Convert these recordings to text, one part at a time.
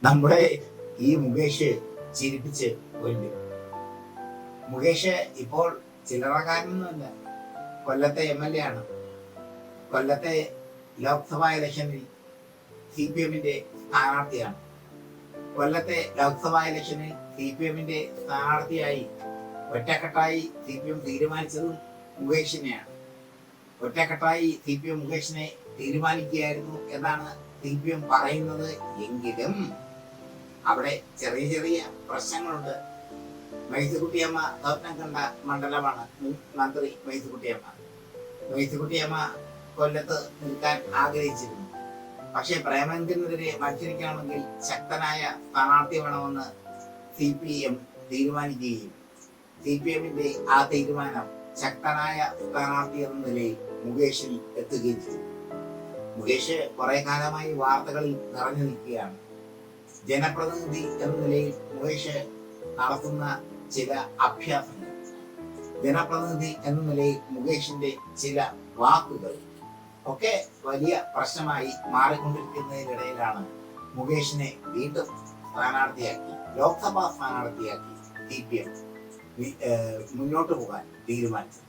നമ്മുടെ ഈ മുകേഷ് ചിരിപ്പിച്ച് കൊല്ലും. മുകേഷ് ഇപ്പോൾ ചില്ലറക്കാരനൊന്നുമല്ല, കൊല്ലത്തെ MLA ആണ്. കൊല്ലത്തെ ലോക്സഭാ ഇലക്ഷനിൽ CPM-ന്റെ സ്ഥാനാർത്ഥിയാണ്. കൊല്ലത്തെ ലോക്സഭാ ഇലക്ഷനിൽ CPM-ന്റെ സ്ഥാനാർത്ഥിയായി ഒറ്റക്കെട്ടായി CPM തീരുമാനിച്ചതും മുകേഷിനെയാണ്. ഒറ്റക്കെട്ടായി CPM മുകേഷിനെ തീരുമാനിക്കുകയായിരുന്നു എന്നാണ് CPM പറയുന്നത്. എങ്കിലും അവിടെ ചെറിയ ചെറിയ പ്രശ്നങ്ങളുണ്ട്. മേഴ്സിക്കുട്ടിയമ്മ സ്വപ്നം കണ്ട മണ്ഡലമാണ് മുൻ മന്ത്രി മേഴ്സിക്കുട്ടിയമ്മ. മേഴ്സിക്കുട്ടിയമ്മ കൊല്ലത്ത് നിൽക്കാൻ ആഗ്രഹിച്ചിരുന്നു. പക്ഷെ പ്രേമേന്ദ്രനെതിരെ മത്സരിക്കണമെങ്കിൽ ശക്തനായ സ്ഥാനാർത്ഥി വേണമെന്ന് CPM തീരുമാനിക്കുകയും CPM-ന്റെ ആ തീരുമാനം ശക്തനായ സ്ഥാനാർത്ഥി എന്ന നിലയിൽ മുകേഷിൽ എത്തുകയും ചെയ്തു. മുകേഷ് കുറെ കാലമായി വാർത്തകളിൽ നിറഞ്ഞു നിൽക്കുകയാണ്. ജനപ്രതിനിധി എന്ന നിലയിൽ മുകേഷ് നടത്തുന്ന ചില അഭ്യാസങ്ങൾ, ജനപ്രതിനിധി എന്ന നിലയിൽ മുകേഷിന്റെ ചില വാക്കുകൾ ഒക്കെ വലിയ പ്രശ്നമായി മാറിക്കൊണ്ടിരിക്കുന്നതിനിടയിലാണ് മുകേഷിനെ വീണ്ടും സ്ഥാനാർത്ഥിയാക്കി, ലോക്സഭാ സ്ഥാനാർത്ഥിയാക്കി CPM മുന്നോട്ട് പോകാൻ തീരുമാനിച്ചത്.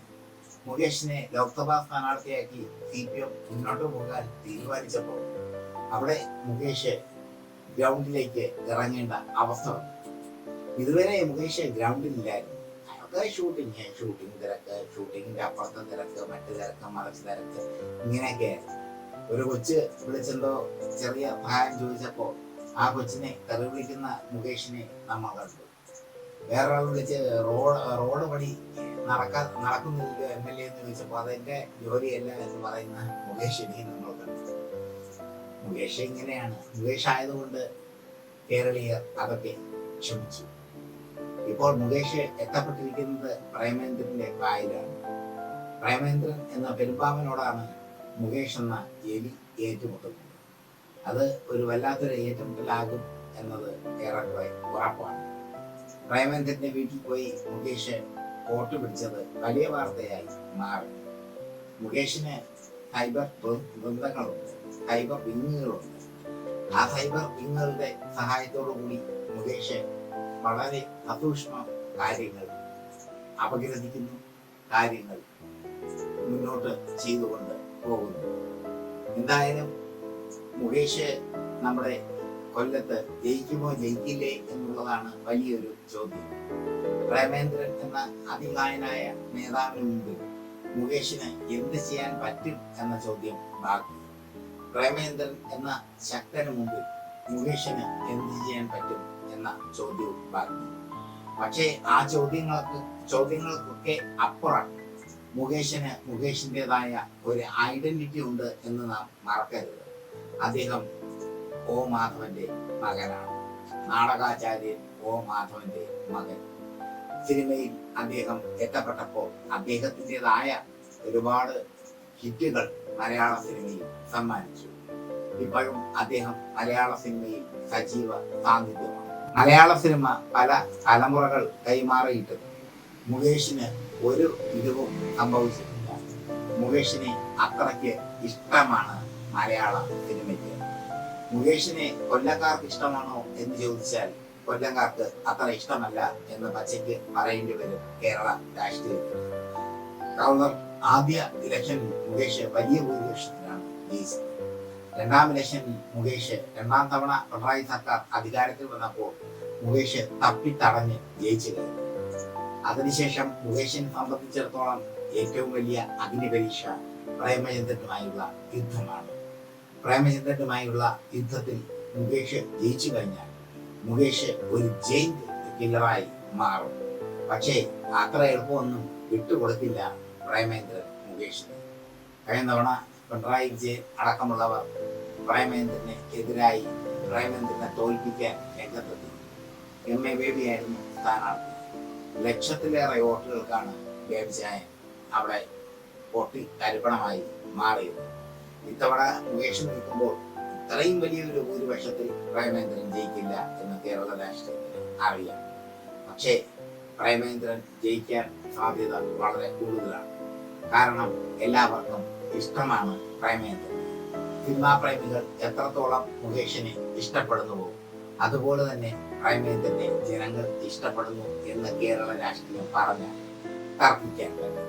മുകേഷിനെ ലോക്സഭാ സ്ഥാനാർത്ഥിയാക്കി CPM മുന്നോട്ട് പോകാൻ തീരുമാനിച്ചപ്പോൾ അവിടെ മുകേഷ് ഗ്രൗണ്ടിലേക്ക് ഇറങ്ങേണ്ട അവസ്ഥ വന്നു. ഇതുവരെ മുകേഷ് ഗ്രൗണ്ടിലില്ലായിരുന്നു. അതൊക്കെ ഷൂട്ടിംഗ് തിരക്ക്, ഷൂട്ടിങ്ങിന്റെ അപ്പുറത്തെ തിരക്ക്, മറ്റു തിരക്ക്, മറിച്ച് തിരക്ക്, ഇങ്ങനെയൊക്കെയായിരുന്നു. ഒരു കൊച്ച് വിളിച്ചെന്തോ ചെറിയ സഹായം ചോദിച്ചപ്പോ ആ കൊച്ചിനെ തെറി വിളിക്കുന്ന മുകേഷിനെ നമ്മൾ കണ്ടു. വേറൊരാൾ വിളിച്ച് റോഡ് പണി നടക്കുന്നില്ല MLA എന്ന് ചോദിച്ചപ്പോൾ അതെന്റെ ജോലിയല്ല എന്ന് പറയുന്ന മുകേഷിനെ നമ്മൾ കണ്ടു. മുകേഷ് ഇങ്ങനെയാണ്. മുകേഷ് ആയതുകൊണ്ട് കേരളീയർ അതൊക്കെ ക്ഷമിച്ചു. ഇപ്പോൾ മുകേഷ് എത്തപ്പെട്ടിരിക്കുന്നത് പ്രേമേന്ദ്രന്റെ വായിലാണ്. പ്രേമേന്ദ്രൻ എന്ന പെരുമ്പാവനോടാണ് മുകേഷ് എന്ന എലി ഏറ്റുമുട്ടുന്നത്. അത് ഒരു വല്ലാത്തൊരു ഏറ്റുമുട്ടലാകും എന്നത് ഏറെക്കുറെ ഉറപ്പാണ്. പ്രേമേന്ദ്രന്റെ വീട്ടിൽ പോയി മുകേഷ് വോട്ട് പിടിച്ചത് വലിയ വാർത്തയായി മാറി. മുകേഷിന് സൈബർ ബന്ധങ്ങളുണ്ട്, സൈബർ വിങ്ങുകളുണ്ട്. ആ സൈബർ വിങ്ങുകളുടെ സഹായത്തോടു കൂടി മുകേഷ് വളരെ സസൂക്ഷ്മ കാര്യങ്ങൾ അപഗ്രഥിക്കുന്നു, കാര്യങ്ങൾ മുന്നോട്ട് ചെയ്തുകൊണ്ട് പോകുന്നു. എന്തായാലും മുകേഷ് നമ്മുടെ കൊല്ലത്ത് ജയിക്കുമോ ജയിക്കില്ലേ എന്നുള്ളതാണ് വലിയൊരു ചോദ്യം. പ്രേമേന്ദ്രൻ എന്ന അതികായനായ നേതാവിന് മുമ്പിൽ മുകേഷിന് എന്ത് ചെയ്യാൻ പറ്റും എന്ന ചോദ്യം ബാക്കി. പ്രേമേന്ദ്രൻ എന്ന ശക്തന് മുമ്പിൽ മുകേഷിന് എന്ത് ചെയ്യാൻ പറ്റും എന്ന ചോദ്യവും ബാക്കി. പക്ഷേ ആ ചോദ്യങ്ങൾക്കൊക്കെ അപ്പുറം മുകേഷിൻ്റെതായ ഒരു ഐഡന്റിറ്റി ഉണ്ട് എന്ന് നാം മറക്കരുത്. അദ്ദേഹം O. മാധവന്റെ മകനാണ്, നാടകാചാര്യൻ O. മാധവന്റെ മകൻ. സിനിമയിൽ അദ്ദേഹം എത്തപ്പെട്ടപ്പോൾ അദ്ദേഹത്തിൻ്റെതായ ഒരുപാട് ഹിറ്റുകൾ മലയാള സിനിമയിൽ സമ്മാനിച്ചു. ഇപ്പോഴും അദ്ദേഹം മലയാള സിനിമയിൽ സജീവ സാന്നിധ്യമാണ്. മലയാള സിനിമ പല തലമുറകൾ കൈമാറിയിട്ട് മുകേഷിന് ഒരു ഇടിവും സംഭവിച്ചിട്ടില്ല. മുകേഷിനെ അത്രയ്ക്ക് ഇഷ്ടമാണ് മലയാള സിനിമയ്ക്ക്. മുകേഷിനെ കൊല്ലക്കാർക്ക് ഇഷ്ടമാണോ എന്ന് ചോദിച്ചാൽ കൊല്ലംകാർക്ക് അത്ര ഇഷ്ടമല്ല എന്ന് പച്ചയ്ക്ക് പറയേണ്ടി വരും കേരള രാഷ്ട്രീയത്തിൽ. കാരണം ആദ്യ ഇലക്ഷനിൽ മുകേഷ് വലിയ ഭൂരിപക്ഷത്തിലാണ് ജയിച്ചത്. രണ്ടാം ഇലക്ഷനിൽ മുകേഷ് രണ്ടാം തവണ പിണറായി സർക്കാർ അധികാരത്തിൽ വന്നപ്പോൾ മുകേഷ് തപ്പിത്തടഞ്ഞ് ജയിച്ചു കയറി. അതിനുശേഷം മുകേഷിനെ സംബന്ധിച്ചിടത്തോളം ഏറ്റവും വലിയ അഗ്നിപരീക്ഷ പ്രേമചന്ദ്രനുമായുള്ള യുദ്ധമാണ്. പ്രേമചന്ദ്രനുമായുള്ള യുദ്ധത്തിൽ മുകേഷ് ജയിച്ചു കഴിഞ്ഞാൽ മുകേഷ് ഒരു ജയിന്റ് കില്ലറായി മാറും. പക്ഷേ അത്ര എളുപ്പമൊന്നും വിട്ടുകൊടുക്കില്ല പ്രേമേന്ദ്രൻ മുകേഷിന്. കഴിഞ്ഞ തവണ പിണറായി വിജയൻ അടക്കമുള്ളവർ പ്രേമേന്ദ്രന് എതിരായി പ്രേമേന്ദ്രനെ തോൽപ്പിക്കാൻ രംഗത്തെത്തി. MA ബേബിയായിരുന്നു സ്ഥാനാർത്ഥി. ലക്ഷത്തിലേറെ വോട്ടുകൾക്കാണ് ബേബിചായൻ അവിടെ വോട്ടിൽ തരിപ്പണമായി മാറിയത്. ഇത്തവണ മുകേഷ് നിൽക്കുമ്പോൾ ഇത്രയും വലിയൊരു ഭൂരിപക്ഷത്തിൽ പ്രേമേന്ദ്രൻ ജയിക്കില്ല എന്ന് കേരള രാഷ്ട്രീയത്തിന് അറിയാം. പക്ഷേ പ്രേമേന്ദ്രൻ ജയിക്കാൻ സാധ്യത വളരെ കൂടുതലാണ്. കാരണം എല്ലാവർക്കും ഇഷ്ടമാണ് പ്രേമേന്ദ്രൻ. സിനിമാ പ്രേമികൾ എത്രത്തോളം മുകേഷിനെ ഇഷ്ടപ്പെടുന്നുവോ അതുപോലെ തന്നെ പ്രേമേന്ദ്രനെ ജനങ്ങൾ ഇഷ്ടപ്പെടുന്നു എന്ന് കേരള രാഷ്ട്രീയം പറഞ്ഞാൽ തർക്കിക്കാൻ കഴിയും.